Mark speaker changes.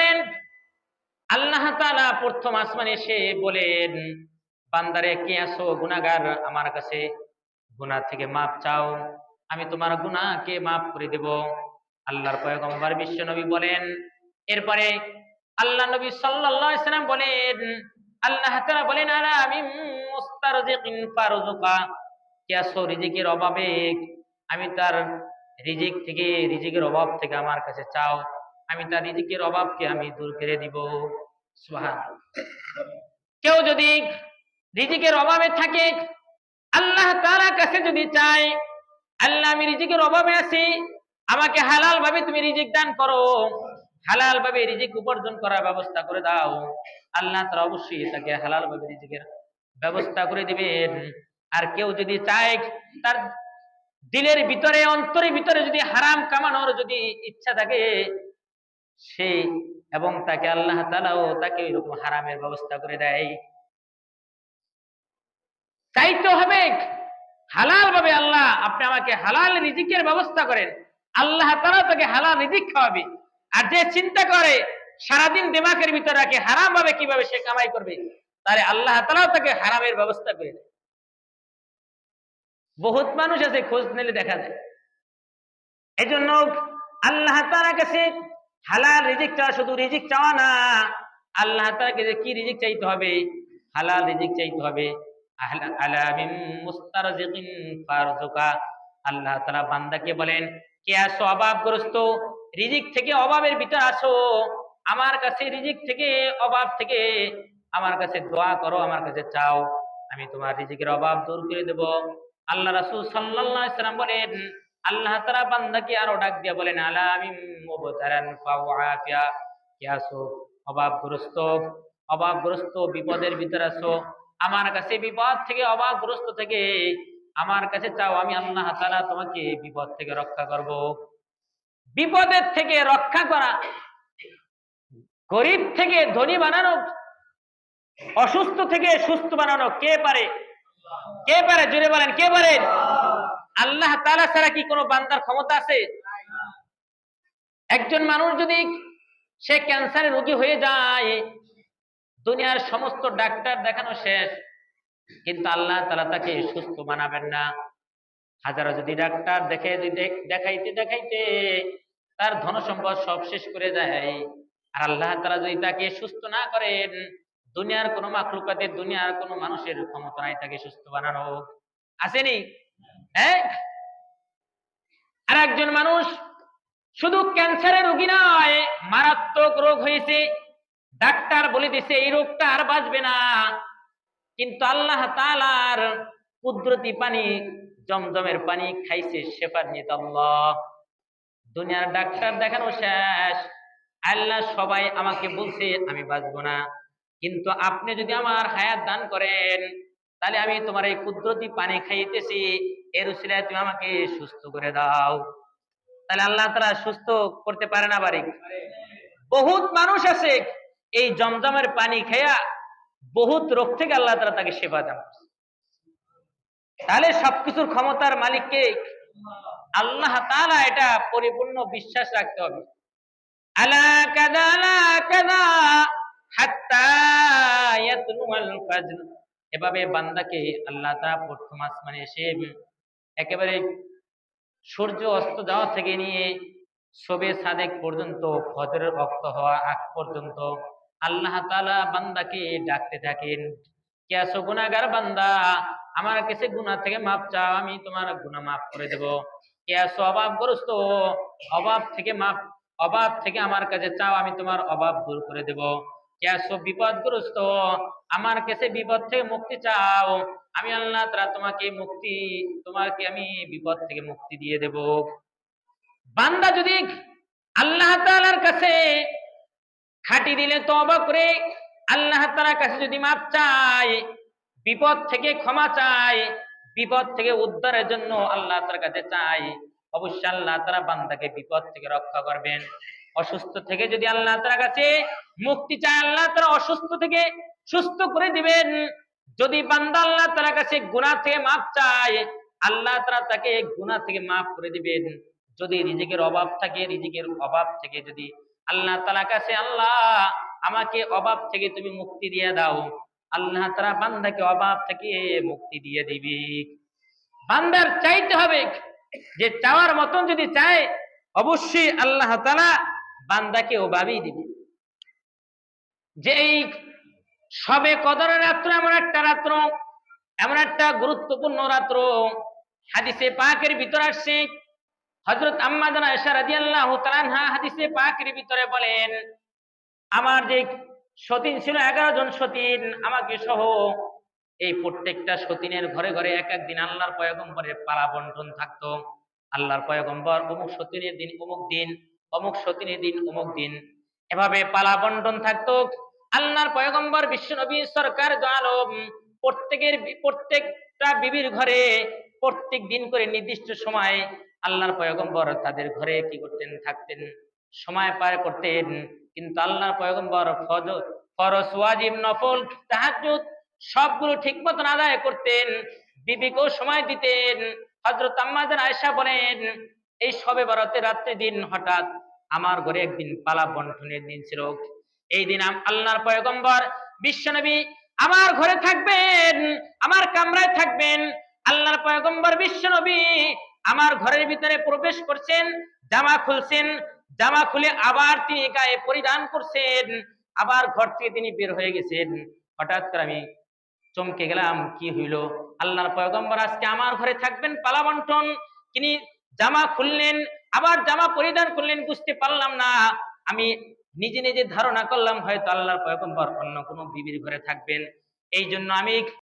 Speaker 1: বলেন, আল্লাহ তাআলা প্রথম আসমানে এসে বলেন, বান্দারে কে আছো গুনাহগার, আমার কাছে গুনাহ থেকে মাপ চাও, আমি তোমার গুনাহকে মাফ করে দেব। আল্লাহর পয়গম্বর বিশ্ব নবী বলেন, এরপরে আল্লাহ নবী সাল্লাল্লাহু আলাইহি সাল্লাম বলেন, আল্লাহ তাআলা বলেন, আলা আমি মুস্তারজিকিন ফারজুকা, কে আছো রিজিকের অভাবে, আমি তার রিজিকের অভাব থেকে আমার কাছে চাও, আমি তার রিজিকের অভাবকে আমি দূর করে দিব। সুবহানাল্লাহ। কেউ যদি রিজিকের অভাবে থাকে, আল্লাহ তাআলার কাছে যদি চায়, আল্লাহ আমি রিজিকের অভাবে আছি, আমাকে হালাল ভাবে তুমি রিজিক দান করো, হালাল ভাবে রিজিক উপার্জন করার ব্যবস্থা করে দাও, আল্লাহ তাআলা অবশ্যই তাকে হালাল ভাবে রিজিকের ব্যবস্থা করে দিবেন। আর কেউ যদি চায়, তার দিলের ভিতরে অন্তরের ভিতরে যদি হারাম কামানোর যদি ইচ্ছা থাকে, সে এবং তাকে আল্লাহ তাআলাও তাকে এরকম হারামের ব্যবস্থা করে দেয়। চাইতে হবে হালাল ভাবে, আল্লাহ আপনি আমাকে হালাল রিজিকের ব্যবস্থা করেন, আল্লাহ তাআলা তাকে হালাল রিজিক খাওয়াবে। আর যে চিন্তা করে সারাদিন দিমাগের ভিতরে রাখে হারাম ভাবে কিভাবে সে কামাই করবে, তাহলে আল্লাহ তাআলা তাকে হারামের ব্যবস্থা করে দেয়। বহুত মানুষ আছে, খোঁজ নিলে দেখা যায়। এই জন্য আল্লাহ তাআলার কাছে হালাল রিজিক চাওয়া শুধু রিজিক চাওয়া না, আল্লাহ তাআলাকে যে কি রিজিক চাইতে হবে, হালাল রিজিক চাইতে হবে। আলা মিন মুস্তারজিকিন ফারজুকা, আল্লাহ তাআলা বান্দাকে বলেন, কে আছো অভাবগ্রস্ত, রিজিক থেকে অভাবের ভিতর আছো, আমার কাছে রিজিক থেকে অভাব থেকে আমার কাছে দোয়া করো, আমার কাছে চাও, আমি তোমার রিজিকের অভাব দূর করে দেব। আল্লাহ রাসূল সাল্লাল্লাহু আলাইহি সাল্লাম বলেন, আল্লাহ তাআলা বান্দাকে আরো ডাক দিয়ে বলেন, আলা মিন মুবতারান ফাওয়াফিয়া, কে আছো অভাবগ্রস্ত বিপদের ভিতর আছো, আমার কাছে বিপদ থেকে অভাবগ্রস্ত থেকে আমার কাছে চাও, আমি আল্লাহ তাআলা তোমাকে বিপদ থেকে রক্ষা করব। বিপদের থেকে রক্ষা করা, গরিব থেকে ধনী বানানো, অসুস্থ থেকে সুস্থ বানানো কে পারে? কে পারে? জোরে বলেন, কে পারে? আল্লাহ তাআলা ছাড়া কি কোনো বান্দার ক্ষমতা আছে? একজন মানুষ যদি সে ক্যান্সারের রোগী হয়ে যায়, দুনিয়ার সমস্ত ডাক্তার দেখানো শেষ, কিন্তু আল্লাহ তাআলা তাকে সুস্থ বানাবেন না। হাজারো যদি ডাক্তার দেখাইতে দেখাইতে তার ধন সম্পদ সব শেষ করে দেয়, আর আল্লাহ তাআলা যদি তাকে সুস্থ না করেন, দুনিয়ার কোনো মাখলুকাতের, দুনিয়ার কোনো মানুষের ক্ষমতা নাই তাকে সুস্থ বানানো। আসেনি? হ্যাঁ। আর একজন মানুষ শুধু ক্যান্সারের রোগী নয়, মারাত্মক রোগ হয়েছে, ডাক্তার বলে দিছে এই রোগটা আর বাঁচবে না, কিন্তু আল্লাহ তাআলার কুদরতি পানি, জমজমের পানি খাইছে, শেফার নিত আল্লাহ। দুনিয়ার ডাক্তার দেখানো শেষ, আল্লাহ সবাই আমাকে বলছে আমি বাঁচবো না, কিন্তু আপনি যদি আমার হায়াত দান করেন, তাহলে আমি তোমার এই কুদরতি পানি খাইতেছি, এর উসিলায় তুমি আমাকে সুস্থ করে দাও। তাহলে আল্লাহ তাআলা সুস্থ করতে পারে না পারে? বহুত মানুষ আছে এই জমজমের পানি খেয়া বহুত রোগ থেকে আল্লাহ তাআলা তাকে সেবা দান করছে। তাহলে সবকিছুর ক্ষমতার মালিক কে? আল্লাহ তাআলা, এটা পরিপূর্ণ বিশ্বাস রাখতে হবে। আলা কাযা আলা কাযা হাত্তা ইয়াতলুল ফাজর, এভাবে বান্দাকে আল্লাহ তাআলা প্রথম আসমানে এসে একেবারে সূর্য অস্ত যাওয়া থেকে নিয়ে শবে সাদেক পর্যন্ত, ফজরের ওয়াক্ত হওয়া আগ পর্যন্ত আল্লাহ তাআলা বান্দাকে ডাকতে থাকেন, কে আছো গুনাহগার বান্দা, আমার কাছে গুনাহ থেকে মাপ চাও, আমি তোমার গুনাহ মাফ করে দেব। কে আছো অভাবগ্রস্ত, অভাব থেকে আমার কাছে চাও, আমি তোমার অভাব দূর করে দেব। কে আছো বিপদগ্রস্ত, আমার কাছে বিপদ থেকে মুক্তি চাও, আমি আল্লাহ তাআলা তোমাকে আমি বিপদ থেকে মুক্তি দিয়ে দেব। বান্দা যদি আল্লাহ তাআলার কাছে খাঁটি দিলে তওবা করে আল্লাহ তাআলার কাছে যদি মাপ চায়, বিপদ থেকে ক্ষমা চায়, বিপদ থেকে উদ্ধারের জন্য আল্লাহ তাআলার কাছে চায়, অবশ্যই আল্লাহ তাআলা বান্দাকে বিপদ থেকে রক্ষা করবেন। অসুস্থ থেকে যদি আল্লাহ তাআলার কাছে মুক্তি চায়, আল্লাহ তাআলা অসুস্থ থেকে সুস্থ করে দিবেন। যদি বান্দা আল্লাহ তাআলার কাছে গুনাহ থেকে মাপ চায়, আল্লাহ তাআলা তাকে গুনাহ থেকে মাফ করে দিবেন। যদি রিজিকের অভাব থাকে, রিজিকের অভাব থেকে যদি আল্লাহ তাআলা কাছে, আল্লাহ আমাকে অভাব থেকে তুমি মুক্তি দিয়ে দাও। আল্লাহ তাআলা বান্দাকে অভাব থেকে মুক্তি দিয়ে দিবে। বান্দার চাইতে হবে, যে চাওয়ার মতন যদি চায় অবশ্যই আল্লাহ তাআলা বান্দাকে ওভাবেই দিবে। যে এই সবে কদরের রাত্র এমন একটা রাত্র, এমন একটা গুরুত্বপূর্ণ রাত্র, হাদিসে পাকের ভিতর আসছে, হযরত আম্মা জানা আয়েশা রাদিয়াল্লাহু তাআলা আনহা হাদিসে পাকের ভিতরে বলেন, আমার যে সতীন ছিল 11 জন সতীন আমাকে সহ, এই প্রত্যেকটা সতীনের ঘরে ঘরে এক এক দিন আল্লাহর পয়গম্বরের পালা বন্টন থাকতো। আল্লাহর পয়গম্বর অমুক সতীনের দিন অমুক দিন, অমুক সতীনের দিন অমুক দিন, এভাবে পালা বন্টন থাকতো। আল্লাহর পয়গম্বর বিশ্ব নবী সরকার দো আলম প্রত্যেকটা বিবির ঘরে প্রত্যেক দিন করে নির্দিষ্ট সময় আল্লাহর পয়গম্বর তাদের ঘরে কি করতেন, থাকতেন, সময় পার করতেন। কিন্তু আল্লাহর পয়গম্বর ফরজ, ওয়াজিব, নফল, তাহাজ্জুদ সবগুলো ঠিক মতন আদায় করতেন, বিবিকেও সময় দিতেন। হযরত আম্মা জান আয়েশা বলেন, এই শবে বরাতের রাত্রি দিন হঠাৎ আমার ঘরে একদিন পালা বন্টনের দিন ছিল। এই দিন আল্লাহর পয়গম্বর বিশ্বনবী আমার ঘরে থাকবেন, আমার কামরায় থাকবেন। আল্লাহর পয়গম্বর বিশ্বনবী আমার ঘরের ভিতরে প্রবেশ করছেন, জামা খুলছেন, জামা খুলে আবার তিনি গায়ে পরিধান করছেন, আবার ঘর থেকে তিনি বের হয়ে গেছেন। হঠাৎ করে আমি চমকে গেলাম, কি হইল? আল্লাহর পয়গম্বর আজকে আমার ঘরে থাকবেন, পালা বন্টন। তিনি জামা খুললেন, আবার জামা পরিধান করলেন, বুঝতে পারলাম না। আমি নিজে নিজে ধারণা করলাম হয়তো আল্লাহর পয়গম্বর অন্য কোনো বিবির ঘরে থাকবেন। এই জন্য আমি